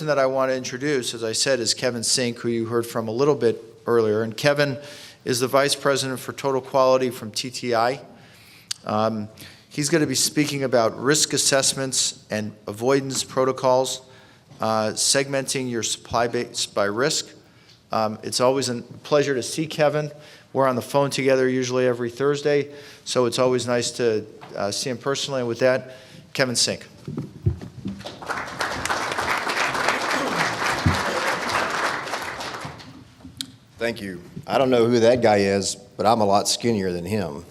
person that I want to introduce, as I said, is Kevin Sink, who you heard from a little bit earlier. And Kevin is the Vice President for Total Quality from TTI. He's going to be speaking about risk assessments and avoidance protocols, segmenting your supply base by risk. It's always a pleasure to see Kevin. We're on the phone together usually every Thursday, so it's always nice to see him personally. And with that, Kevin Sink. Thank you. I don't know who that guy is, but I'm a lot skinnier than him.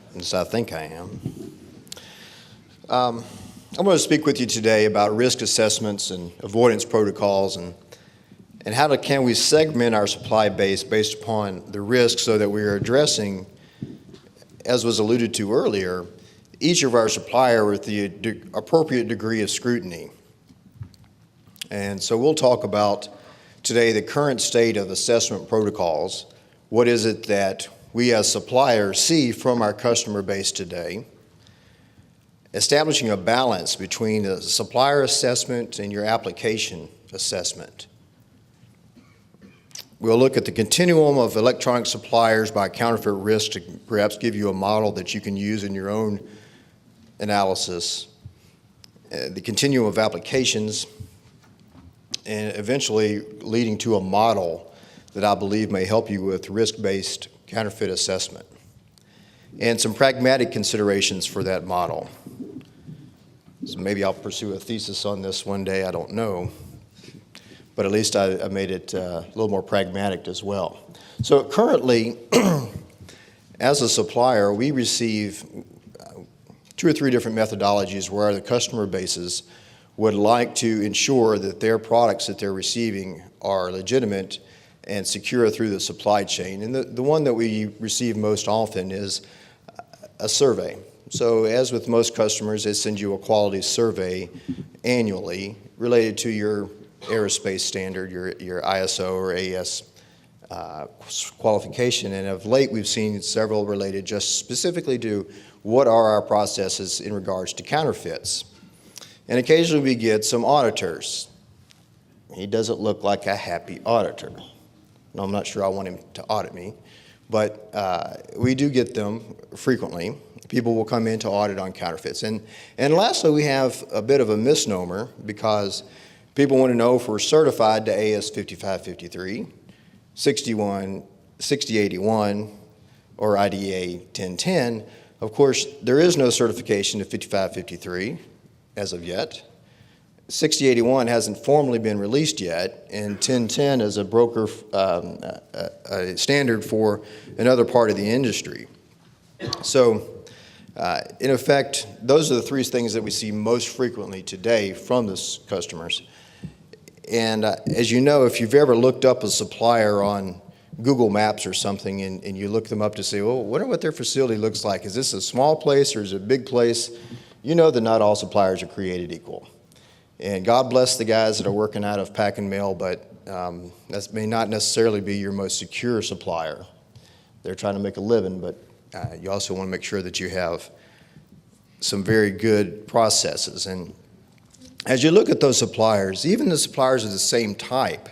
At least I think I am. I'm going to speak with you today about risk assessments and avoidance protocols and can we segment our supply base based upon the risk so that we are addressing, as was alluded to earlier, each of our supplier with the appropriate degree of scrutiny. And so we'll talk about today the current state of assessment protocols. What is it that we as suppliers see from our customer base today? Establishing a balance between the supplier assessment and your application assessment. We'll look at the continuum of electronic suppliers by counterfeit risk to perhaps give you a model that you can use in your own analysis. The continuum of applications, and eventually leading to a model that I believe may help you with risk-based counterfeit assessment. And some pragmatic considerations for that model. So maybe I'll pursue a thesis on this one day, I don't know. But at least I made it a little more pragmatic as well. So currently, as a supplier, we receive 2 or 3 different methodologies where the customer bases would like to ensure that their products that they're receiving are legitimate and secure through the supply chain. And the one that we receive most often is a survey. So as with most customers, they send you a quality survey annually related to your aerospace standard, your ISO or AS qualification. And of late, we've seen several related just specifically to what are our processes in regards to counterfeits. And occasionally we get some auditors. He doesn't look like a happy auditor. No, I'm not sure I want him to audit me, but we do get them frequently. People will come in to audit on counterfeits. And lastly, we have a bit of a misnomer because people want to know if we're certified to AS 5553, 6081, or IDA 1010. Of course, there is no certification to 5553 as of yet. 6081 hasn't formally been released yet, and 1010 is a broker a standard for another part of the industry. So, in effect, those are the 3 things that we see most frequently today from the customers. And as you know, if you've ever looked up a supplier on Google Maps or something and you look them up to say, well, I wonder what their facility looks like. Is this a small place or is it a big place? You know that not all suppliers are created equal. And God bless the guys that are working out of pack and mail, but that may not necessarily be your most secure supplier. They're trying to make a living, but you also want to make sure that you have some very good processes. And as you look at those suppliers, even the suppliers of the same type,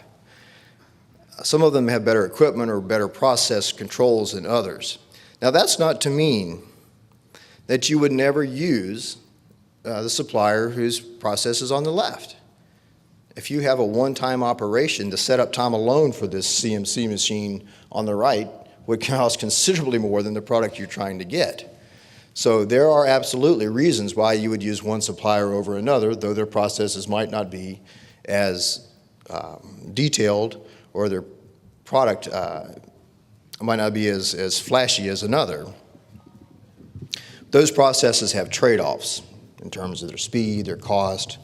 some of them have better equipment or better process controls than others. Now, that's not to mean that you would never use the supplier whose process is on the left. If you have a one-time operation, the setup time alone for this CMC machine on the right would cost considerably more than the product you're trying to get. So there are absolutely reasons why you would use one supplier over another, though their processes might not be as detailed or their product might not be as flashy as another. Those processes have trade-offs in terms of their speed, their cost,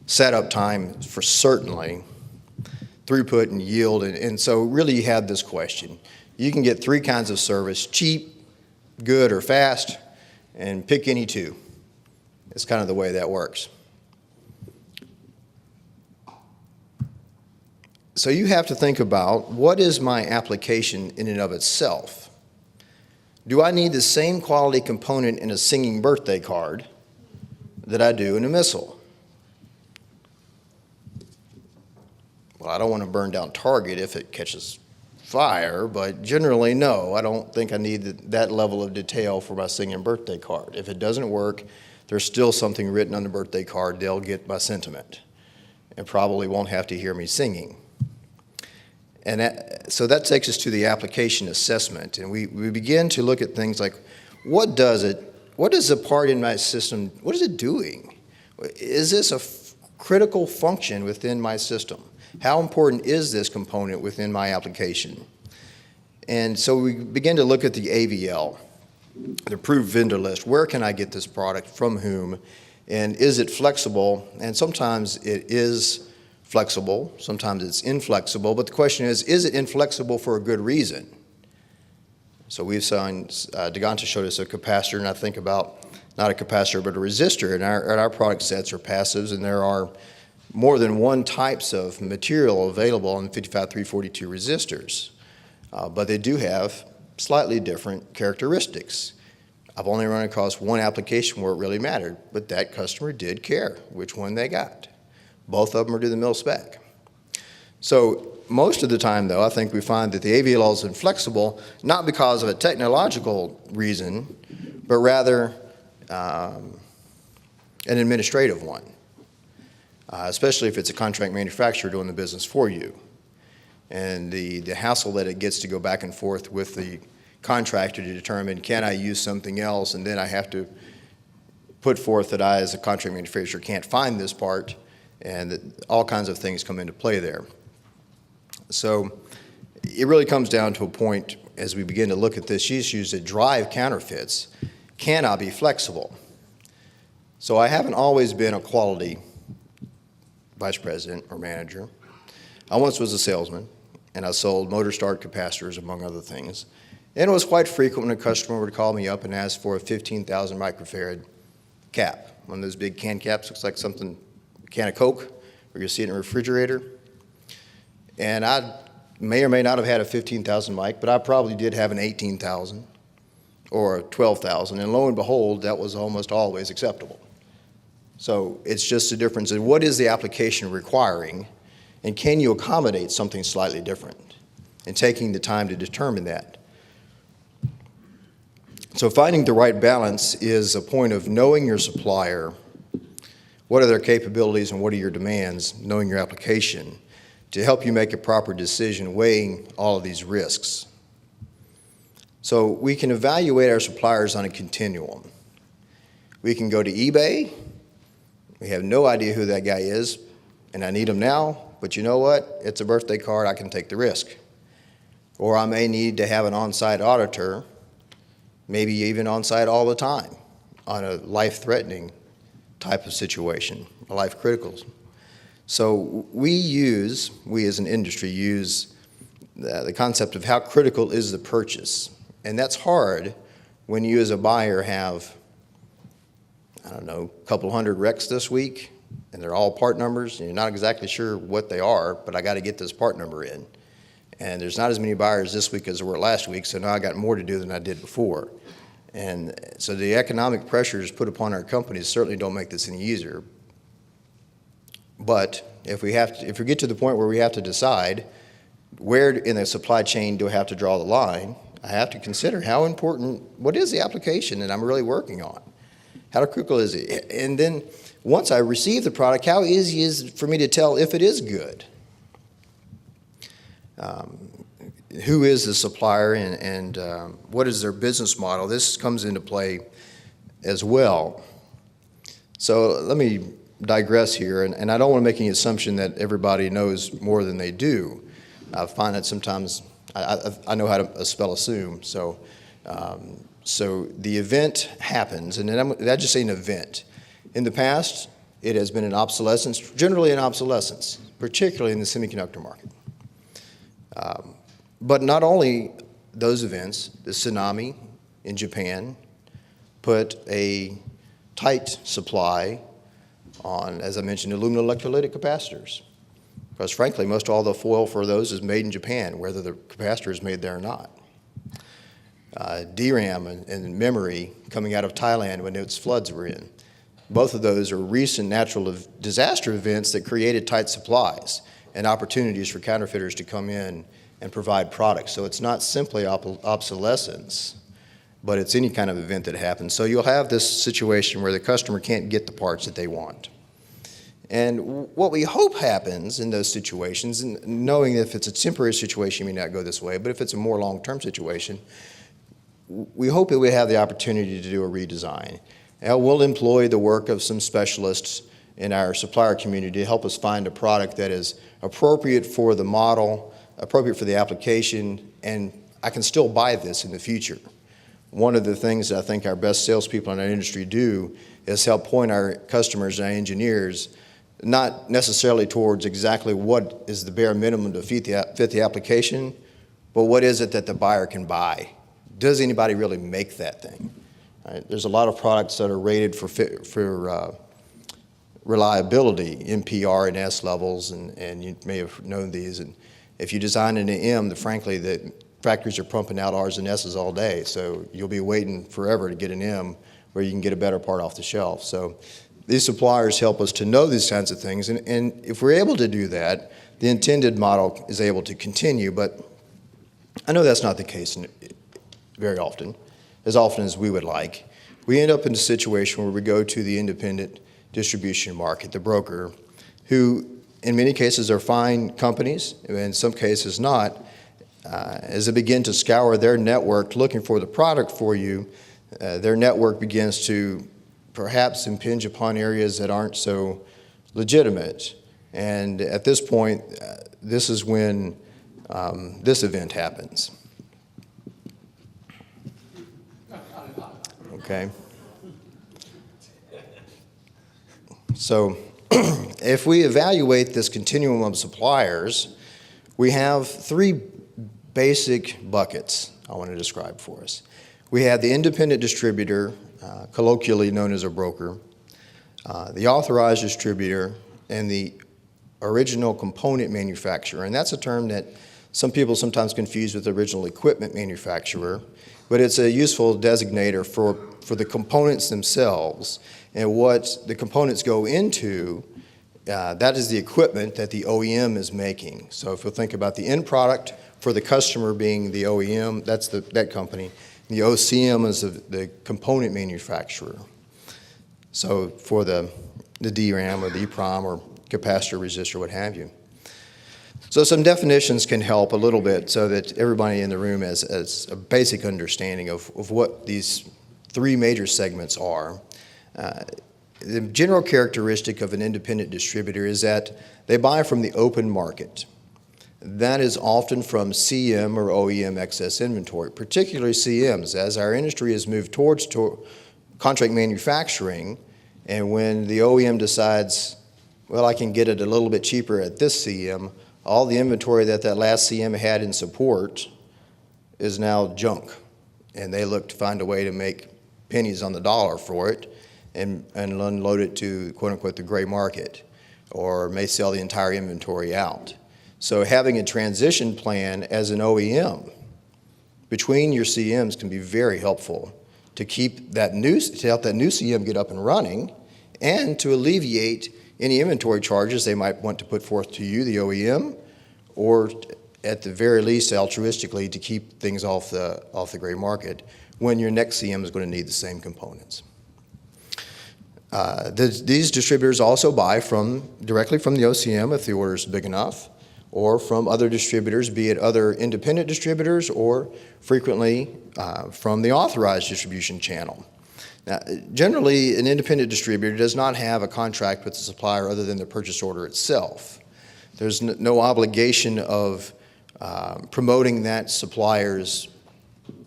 setup time for certainly, throughput and yield. And so really you have this question. You can get 3 kinds of service: cheap, good, or fast, and pick any 2. It's kind of the way that works. So you have to think about, what is my application in and of itself? Do I need the same quality component in a singing birthday card that I do in a missile? Well, I don't want to burn down Target if it catches fire, but generally, no. I don't think I need that level of detail for my singing birthday card. If it doesn't work, there's still something written on the birthday card. They'll get my sentiment and probably won't have to hear me singing. And so that takes us to the application assessment. And we begin to look at things like, what is a part in my system, what is it doing? Is this a critical function within my system? How important is this component within my application? And so we begin to look at the AVL, the approved vendor list. Where can I get this product, from whom, and is it flexible? And sometimes it is flexible, sometimes it's inflexible, but the question is it inflexible for a good reason? So we've signed, Deganta showed us a capacitor, and I think about not a capacitor but a resistor, and our product sets are passives, and there are more than one types of material available on 55342 resistors, but they do have slightly different characteristics. I've only run across one application where it really mattered, but that customer did care which one they got. Both of them are to the mill spec. So most of the time, though, I think we find that the AVL is inflexible, not because of a technological reason, but rather an administrative one, especially if it's a contract manufacturer doing the business for you. And the hassle that it gets to go back and forth with the contractor to determine, can I use something else, and then I have to put forth that I, as a contract manufacturer, can't find this part, and that all kinds of things come into play there. So it really comes down to a point as we begin to look at this issues that drive counterfeits cannot be flexible. So I haven't always been a quality vice president or manager. I once was a salesman, and I sold motor start capacitors, among other things. And it was quite frequent when a customer would call me up and ask for a 15,000 microfarad cap. One of those big can caps, looks like something, a can of Coke, or you see it in a refrigerator. And I may or may not have had a 15,000 mic, but I probably did have an 18,000 or a 12,000. And lo and behold, that was almost always acceptable. So it's just a difference in what is the application requiring, and can you accommodate something slightly different, and taking the time to determine that. So finding the right balance is a point of knowing your supplier, what are their capabilities and what are your demands, knowing your application, to help you make a proper decision, weighing all of these risks. So we can evaluate our suppliers on a continuum. We can go to eBay. We have no idea who that guy is, and I need him now, but you know what? It's a birthday card, I can take the risk. Or I may need to have an on-site auditor, maybe even on-site all the time, on a life-threatening type of situation, a life-critical. So we as an industry, use the concept of how critical is the purchase. And that's hard when you as a buyer have, I don't know, a couple hundred recs this week, and they're all part numbers, and you're not exactly sure what they are, but I got to get this part number in. And there's not as many buyers this week as there were last week, so now I got more to do than I did before. And so the economic pressures put upon our companies certainly don't make this any easier. But if we get to the point where we have to decide where in the supply chain do I have to draw the line, I have to consider how important, what is the application that I'm really working on? How critical is it? And then once I receive the product, how easy is it for me to tell if it is good? Who is the supplier, and what is their business model? This comes into play as well. So let me digress here, and I don't want to make any assumption that everybody knows more than they do. I find that sometimes I know how to spell assume. So the event happens, and then I just say an event. In the past, it has been an obsolescence, generally an obsolescence, particularly in the semiconductor market. But not only those events, the tsunami in Japan put a tight supply on, as I mentioned, aluminum electrolytic capacitors. Because frankly, most all the foil for those is made in Japan, whether the capacitor is made there or not. DRAM and memory coming out of Thailand when its floods were in. Both of those are recent natural disaster events that created tight supplies. and opportunities for counterfeiters to come in and provide products. So it's not simply obsolescence, but it's any kind of event that happens. So you'll have this situation where the customer can't get the parts that they want. And what we hope happens in those situations, and knowing if it's a temporary situation, it may not go this way, but if it's a more long-term situation, we hope that we have the opportunity to do a redesign. And we'll employ the work of some specialists in our supplier community to help us find a product that is appropriate for the model, appropriate for the application, and I can still buy this in the future. One of the things that I think our best salespeople in our industry do is help point our customers and our engineers not necessarily towards exactly what is the bare minimum to fit the application, but what is it that the buyer can buy? Does anybody really make that thing? Right? There's a lot of products that are rated for reliability, NPR and S levels, and you may have known these. And if you design an M, frankly, the factories are pumping out R's and S's all day, so you'll be waiting forever to get an M where you can get a better part off the shelf. So these suppliers help us to know these kinds of things, and if we're able to do that, the intended model is able to continue, but I know that's not the case very often, as often as we would like. We end up in a situation where we go to the independent distribution market, the broker, who in many cases are fine companies, and in some cases not. As they begin to scour their network looking for the product for you, their network begins to perhaps impinge upon areas that aren't so legitimate. And at this point, this is when this event happens. Okay? So if we evaluate this continuum of suppliers, we have three basic buckets I want to describe for us. We have the independent distributor, colloquially known as a broker, the authorized distributor, and the original component manufacturer. And that's a term that some people sometimes confuse with original equipment manufacturer, but it's a useful designator for the components themselves. And what the components go into, that is the equipment that the OEM is making. So if you think about the end product for the customer being the OEM, that's that company. The OCM is the component manufacturer. So for the DRAM or the EEPROM or capacitor, resistor, what have you. So some definitions can help a little bit so that everybody in the room has a basic understanding of what these three major segments are. The general characteristic of an independent distributor is that they buy from the open market. That is often from CM or OEM excess inventory, particularly CMs, as our industry has moved towards contract manufacturing, and when the OEM decides, well, I can get it a little bit cheaper at this CM, all the inventory that last CM had in support is now junk, and they look to find a way to make pennies on the dollar for it and unload it to, quote-unquote, the gray market, or may sell the entire inventory out. So having a transition plan as an OEM between your CMs can be very helpful to help that new CM get up and running, and to alleviate any inventory charges they might want to put forth to you, the OEM, or at the very least altruistically to keep things off the gray market when your next CM is going to need the same components. These distributors also buy directly from the OCM if the order is big enough, or from other distributors, be it other independent distributors or frequently from the authorized distribution channel. Now, generally, an independent distributor does not have a contract with the supplier other than the purchase order itself. There's no obligation of promoting that supplier's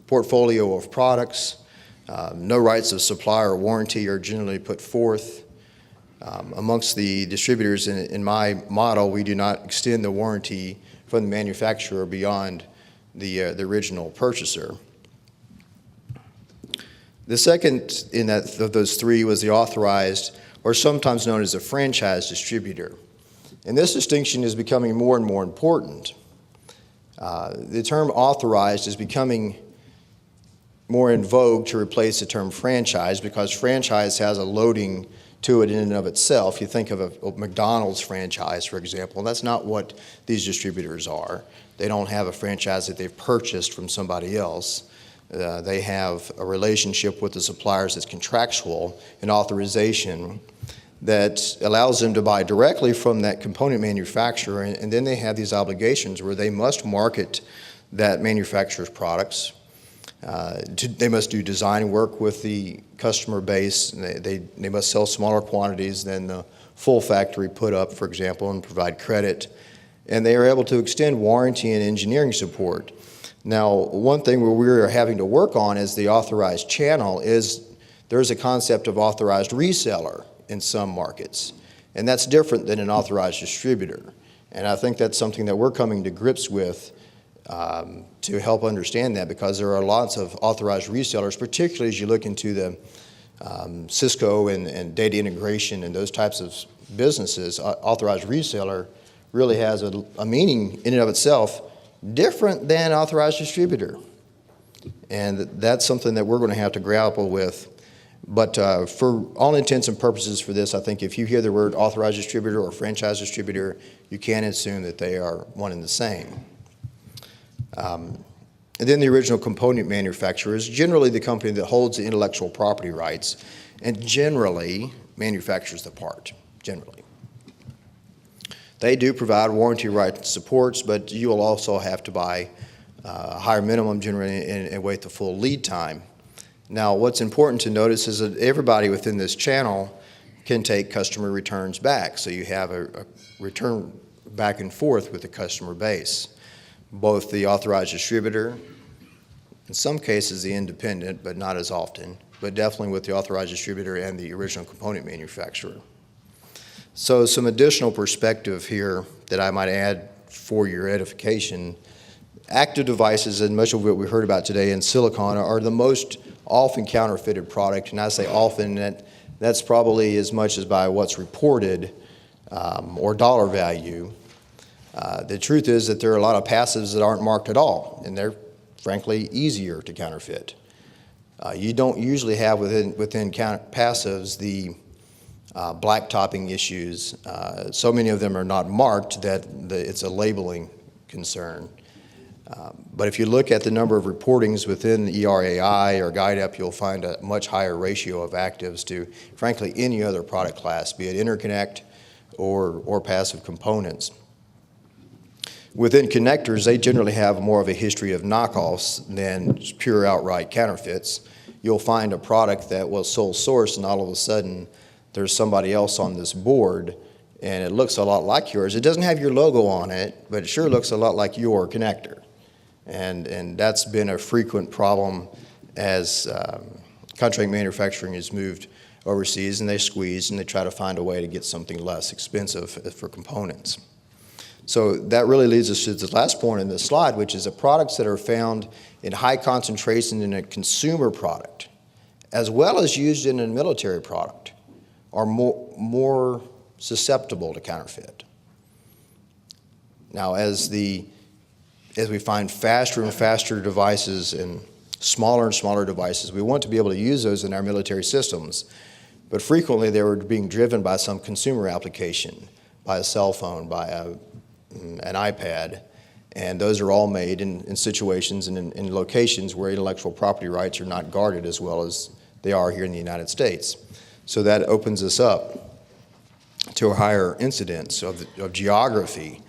portfolio of products. No rights of supplier warranty are generally put forth. Amongst the distributors in my model, we do not extend the warranty from the manufacturer beyond the original purchaser. The second of those three was the authorized, or sometimes known as a franchise distributor. And this distinction is becoming more and more important. The term authorized is becoming more in vogue to replace the term franchise, because franchise has a loading to it in and of itself. You think of a McDonald's franchise, for example, and that's not what these distributors are. They don't have a franchise that they've purchased from somebody else. They have a relationship with the suppliers that's contractual, an authorization that allows them to buy directly from that component manufacturer, and then they have these obligations where they must market that manufacturer's products. They must do design work with the customer base. They must sell smaller quantities than the full factory put up, for example, and provide credit. And they are able to extend warranty and engineering support. Now, one thing where we're having to work on is the authorized channel is there's a concept of authorized reseller in some markets. And that's different than an authorized distributor. And I think that's something that we're coming to grips with to help understand that, because there are lots of authorized resellers, particularly as you look into the Cisco and data integration and those types of businesses. Authorized reseller really has a meaning in and of itself different than authorized distributor. And that's something that we're going to have to grapple with. But for all intents and purposes for this, I think if you hear the word authorized distributor or franchise distributor, you can assume that they are one and the same. And then the original component manufacturer is generally the company that holds the intellectual property rights and generally manufactures the part, generally. They do provide warranty rights supports, but you will also have to buy a higher minimum generally and wait the full lead time. Now, what's important to notice is that everybody within this channel can take customer returns back. So you have a return back and forth with the customer base. Both the authorized distributor, in some cases the independent, but not as often, but definitely with the authorized distributor and the original component manufacturer. So some additional perspective here that I might add for your edification. Active devices, and much of what we heard about today in silicon, are the most often counterfeited product, and I say often, that's probably as much as by what's reported or dollar value. The truth is that there are a lot of passives that aren't marked at all, and they're frankly easier to counterfeit. You don't usually have within passives the black topping issues. So many of them are not marked that it's a labeling concern. But if you look at the number of reportings within the ERAI or GuideUp, you'll find a much higher ratio of actives to, frankly, any other product class, be it interconnect or passive components. Within connectors, they generally have more of a history of knockoffs than pure outright counterfeits. You'll find a product that was sole source, and all of a sudden there's somebody else on this board and it looks a lot like yours. It doesn't have your logo on it, but it sure looks a lot like your connector. And that's been a frequent problem as contract manufacturing has moved overseas, and they squeeze and they try to find a way to get something less expensive for components. So that really leads us to the last point in this slide, which is that products that are found in high concentration in a consumer product, as well as used in a military product, are more susceptible to counterfeit. Now, as we find faster and faster devices and smaller devices, we want to be able to use those in our military systems. But frequently they were being driven by some consumer application, by a cell phone, by an iPad. And those are all made in situations and in locations where intellectual property rights are not guarded as well as they are here in the United States. So that opens us up to a higher incidence of geography,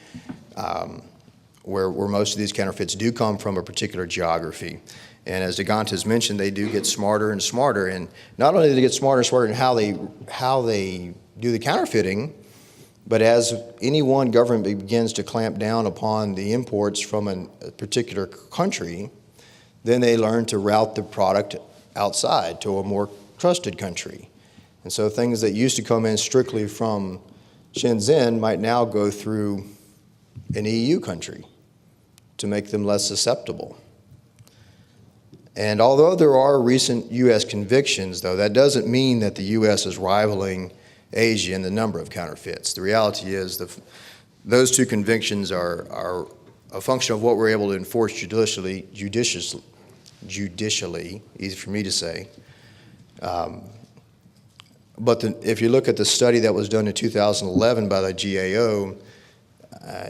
where most of these counterfeits do come from a particular geography. And as Digant has mentioned, they do get smarter and smarter. And not only do they get smarter and smarter in how they do the counterfeiting, but as any one government begins to clamp down upon the imports from a particular country, then they learn to route the product outside to a more trusted country. And so things that used to come in strictly from Shenzhen might now go through an EU country to make them less susceptible. And although there are recent U.S. convictions, though, that doesn't mean that the U.S. is rivaling Asia in the number of counterfeits. The reality is those two convictions are a function of what we're able to enforce judicially, easy for me to say. But if you look at the study that was done in 2011 by the GAO,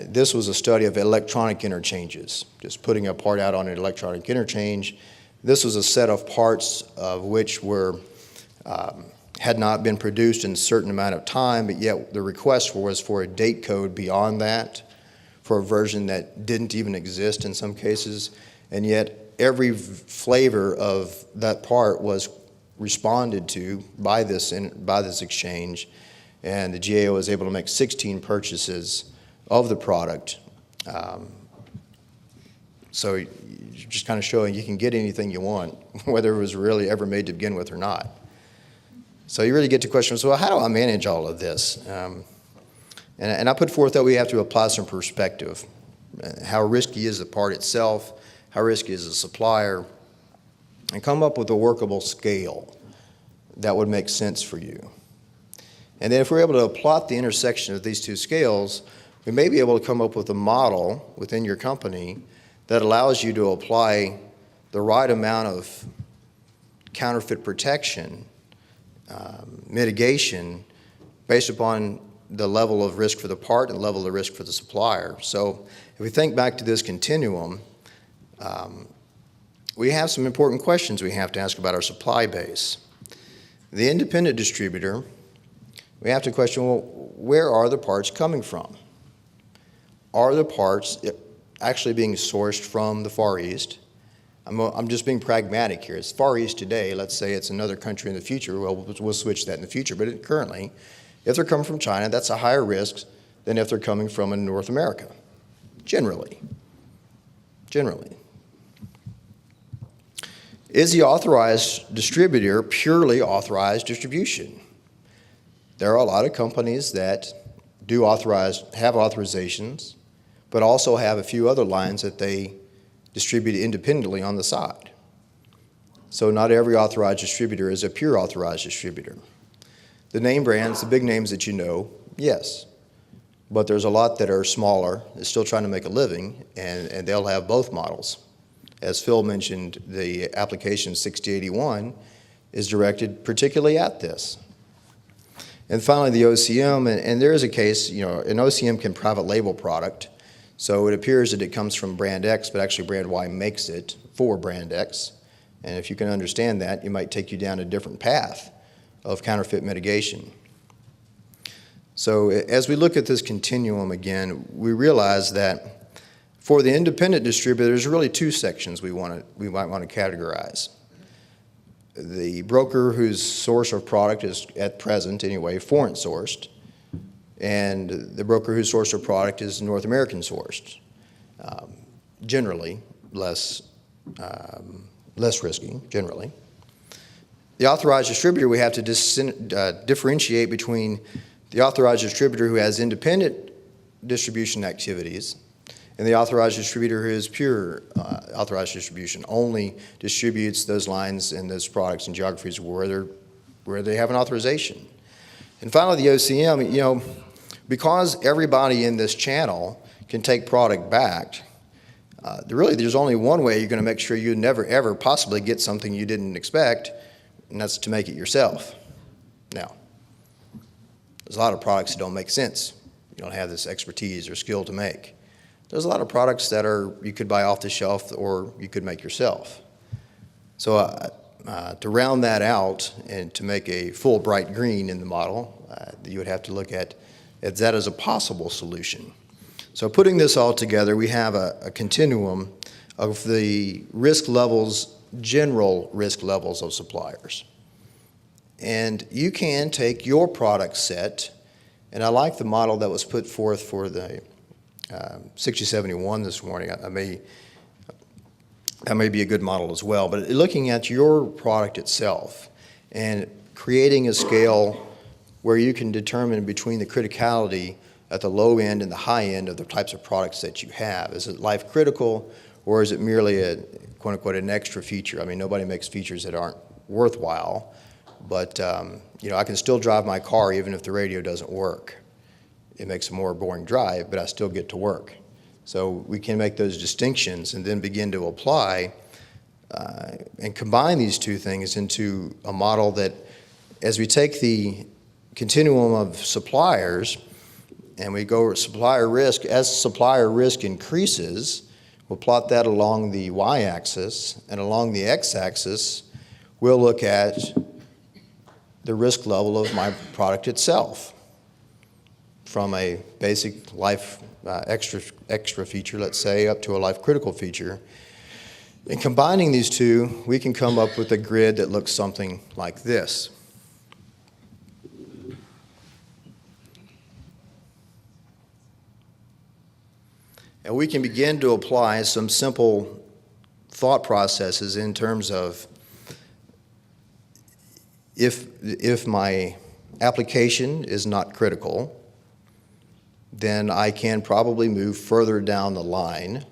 this was a study of electronic interchanges, just putting a part out on an electronic interchange. This was a set of parts of which were had not been produced in a certain amount of time, but yet the request was for a date code beyond that, for a version that didn't even exist in some cases, and yet every flavor of that part was responded to by this exchange, and the GAO was able to make 16 purchases of the product. So you're just kind of showing you can get anything you want, whether it was really ever made to begin with or not. So you really get to questions, well, how do I manage all of this? And I put forth that we have to apply some perspective. How risky is the part itself? How risky is the supplier? And come up with a workable scale that would make sense for you. And then if we're able to plot the intersection of these two scales, we may be able to come up with a model within your company that allows you to apply the right amount of counterfeit protection, mitigation, based upon the level of risk for the part and the level of risk for the supplier. So if we think back to this continuum, we have some important questions we have to ask about our supply base. The independent distributor, we have to question, well, where are the parts coming from? Are the parts actually being sourced from the Far East? I'm just being pragmatic here. It's Far East today. Let's say it's another country in the future. Well, we'll switch that in the future. But currently, if they're coming from China, that's a higher risk than if they're coming from in North America, generally. Is the authorized distributor purely authorized distribution? There are a lot of companies that have authorizations, but also have a few other lines that they distribute independently on the side. So not every authorized distributor is a pure authorized distributor. The name brands, the big names that you know, yes. But there's a lot that are smaller, that's still trying to make a living, and they'll have both models. As Phil mentioned, the application 6081 is directed particularly at this. And finally, the OCM, and there is a case, an OCM can private label product, so it appears that it comes from brand X, but actually brand Y makes it for brand X. And if you can understand that, it might take you down a different path of counterfeit mitigation. So as we look at this continuum again, we realize that for the independent distributor, there's really two sections we might want to categorize. The broker whose source of product is, at present anyway, foreign sourced, and the broker whose source of product is North American sourced. Generally, less risky, generally. The authorized distributor, we have to differentiate between the authorized distributor who has independent distribution activities and the authorized distributor who is pure authorized distribution, only distributes those lines and those products and geographies where they have an authorization. And finally, the OCM, because everybody in this channel can take product back, there's only one way you're going to make sure you never, ever possibly get something you didn't expect, and that's to make it yourself. Now, there's a lot of products that don't make sense. You don't have this expertise or skill to make. There's a lot of products that you could buy off the shelf or you could make yourself. So to round that out and to make a full bright green in the model, you would have to look at that as a possible solution. So putting this all together, we have a continuum of the risk levels, general risk levels of suppliers. And you can take your product set, and I like the model that was put forth for the 6071 this morning. That may be a good model as well. But looking at your product itself and creating a scale where you can determine between the criticality at the low end and the high end of the types of products that you have. Is it life critical, or is it merely a quote unquote an extra feature? I mean, nobody makes features that aren't worthwhile, but I can still drive my car even if the radio doesn't work. It makes a more boring drive, but I still get to work. So we can make those distinctions and then begin to apply and combine these two things into a model that as we take the continuum of suppliers and we go with supplier risk, as supplier risk increases, we'll plot that along the y-axis, and along the x-axis, we'll look at the risk level of my product itself, from a basic life extra feature, let's say, up to a life critical feature. And combining these two, we can come up with a grid that looks something like this. And we can begin to apply some simple thought processes in terms of if my application is not critical, then I can probably move further down the line,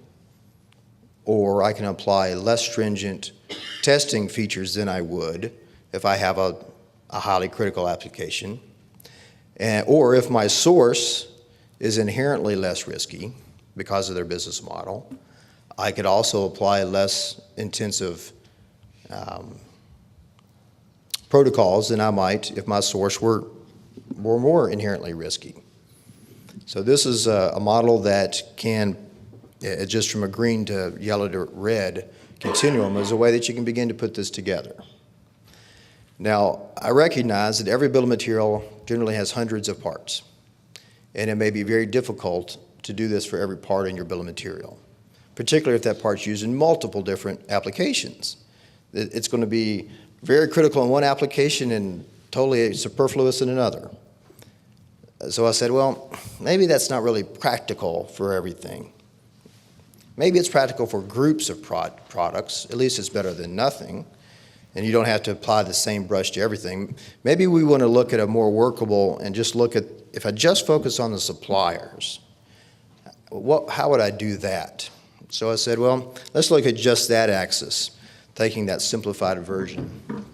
or I can apply less stringent testing features than I would if I have a highly critical application. Or if my source is inherently less risky because of their business model, I could also apply less intensive protocols than I might if my source were more inherently risky. So this is a model that can, just from a green to yellow to red continuum, is a way that you can begin to put this together. Now, I recognize that every bill of material generally has hundreds of parts, and it may be very difficult to do this for every part in your bill of material, particularly if that part's used in multiple different applications. It's going to be very critical in one application and totally superfluous in another. So I said, well, maybe that's not really practical for everything. Maybe it's practical for groups of products. At least it's better than nothing. And you don't have to apply the same brush to everything. Maybe we want to look at a more workable and just look at, if I just focus on the suppliers, how would I do that? So I said, well, let's look at just that axis, taking that simplified version.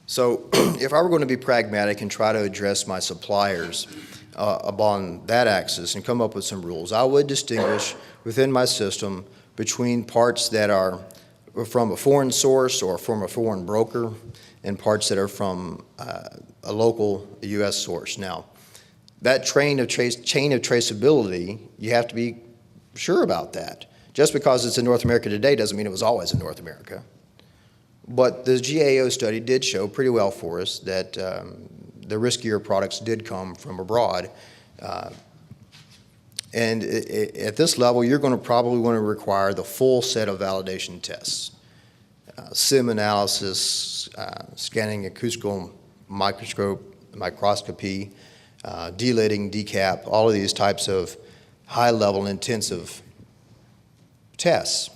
So if I were going to be pragmatic and try to address my suppliers upon that axis and come up with some rules, I would distinguish within my system between parts that are from a foreign source or from a foreign broker and parts that are from a local U.S. source. Now, that chain of traceability, you have to be sure about that. Just because it's in North America today doesn't mean it was always in North America. But the GAO study did show pretty well for us that the riskier products did come from abroad. And at this level, you're going to probably want to require the full set of validation tests. SIM analysis, scanning acoustical microscopy, delidding, decap, all of these types of high-level intensive tests.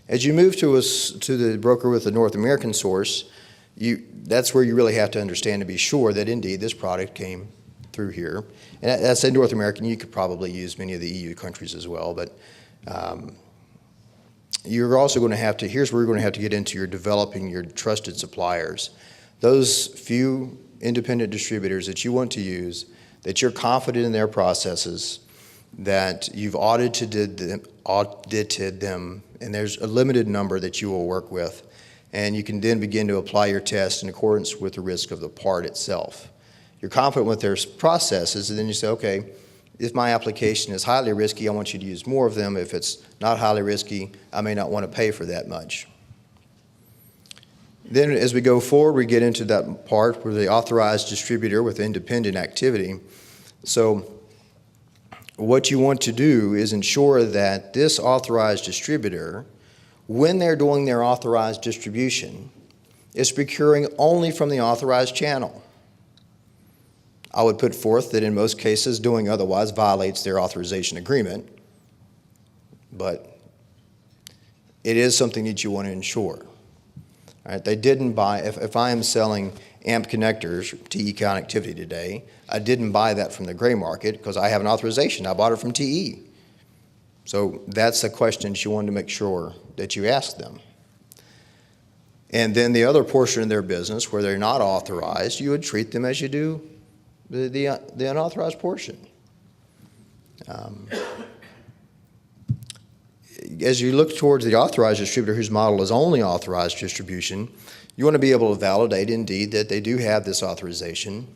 As you move to the broker with the North American source, that's where you really have to understand to be sure that indeed this product came through here. And that's in North American. You could probably use many of the EU countries as well, but you're also going to have to, here's where you're going to have to get into your developing your trusted suppliers. Those few independent distributors that you want to use, that you're confident in their processes, that you've audited them, and there's a limited number that you will work with, and you can then begin to apply your test in accordance with the risk of the part itself. You're confident with their processes, and then you say, okay, if my application is highly risky, I want you to use more of them. If it's not highly risky, I may not want to pay for that much. Then as we go forward, we get into that part where the authorized distributor with independent activity. So what you want to do is ensure that this authorized distributor, when they're doing their authorized distribution, is procuring only from the authorized channel. I would put forth that in most cases doing otherwise violates their authorization agreement, but it is something that you want to ensure. All right, they didn't buy, if I am selling AMP connectors, TE connectivity today, I didn't buy that from the gray market because I have an authorization. I bought it from TE. So that's the questions you want to make sure that you ask them. And then the other portion of their business where they're not authorized, you would treat them as you do the unauthorized portion. as you look towards the authorized distributor whose model is only authorized distribution, you want to be able to validate indeed that they do have this authorization.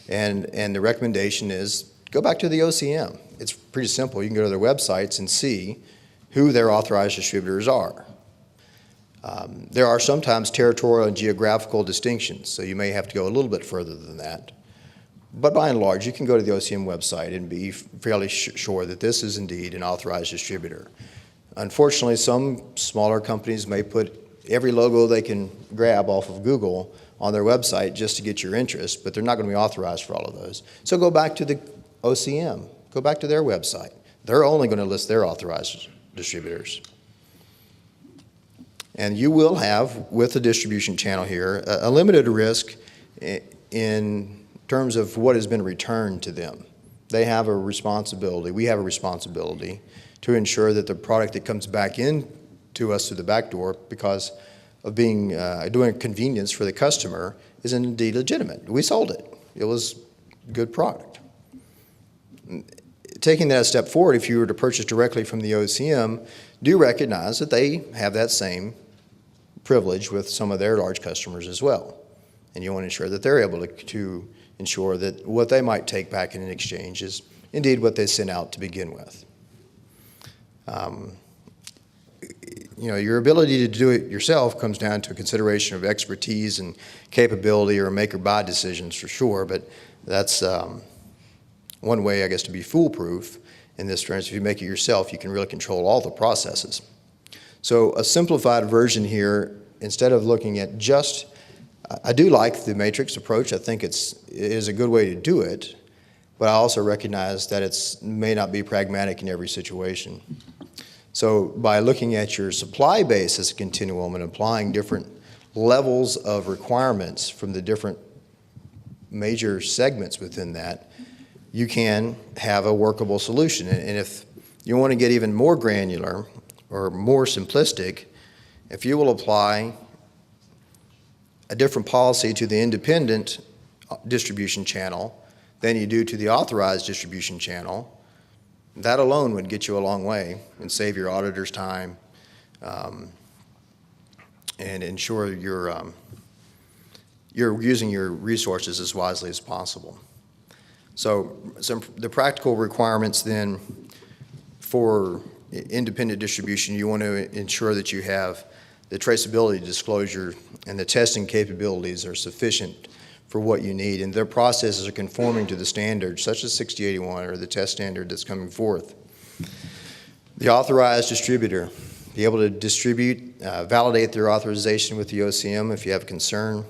And the recommendation is go back to the OCM. It's pretty simple. You can go to their websites and see who their authorized distributors are. There are sometimes territorial and geographical distinctions, so you may have to go a little bit further than that. But by and large, you can go to the OCM website and be fairly sure that this is indeed an authorized distributor. Unfortunately, some smaller companies may put every logo they can grab off of Google on their website just to get your interest, but they're not going to be authorized for all of those. So go back to the OCM. Go back to their website. They're only going to list their authorized distributors. And you will have, with the distribution channel here, a limited risk in terms of what has been returned to them. They have a responsibility, we have a responsibility to ensure that the product that comes back in to us through the back door because of being doing a convenience for the customer is indeed legitimate. We sold it. It was a good product. Taking that a step forward, if you were to purchase directly from the OCM, do recognize that they have that same privilege with some of their large customers as well. And you want to ensure that they're able to ensure that what they might take back in an exchange is indeed what they sent out to begin with. Your ability to do it yourself comes down to a consideration of expertise and capability or make or buy decisions for sure, but that's one way, I guess, to be foolproof in this terms. If you make it yourself, you can really control all the processes. So a simplified version here, instead of looking at just, I do like the matrix approach. I think it is a good way to do it, but I also recognize that it may not be pragmatic in every situation. So by looking at your supply base as a continuum and applying different levels of requirements from the different major segments within that, you can have a workable solution. And if you want to get even more granular or more simplistic, if you will apply a different policy to the independent distribution channel than you do to the authorized distribution channel, that alone would get you a long way and save your auditors time and ensure you're using your resources as wisely as possible. So the practical requirements then for independent distribution, you want to ensure that you have the traceability disclosure and the testing capabilities are sufficient for what you need, and their processes are conforming to the standards, such as 6081 or the test standard that's coming forth. The authorized distributor, be able to distribute, validate their authorization with the OCM if you have a concern.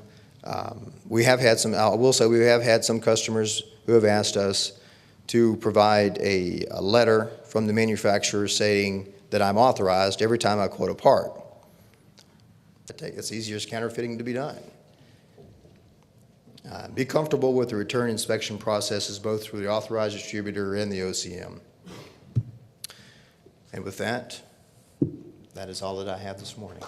We have had some, I will say we have had some customers who have asked us to provide a letter from the manufacturer saying that I'm authorized every time I quote a part. It's easier as counterfeiting to be done. Be comfortable with the return inspection processes both through the authorized distributor and the OCM. And with that, that is all that I have this morning.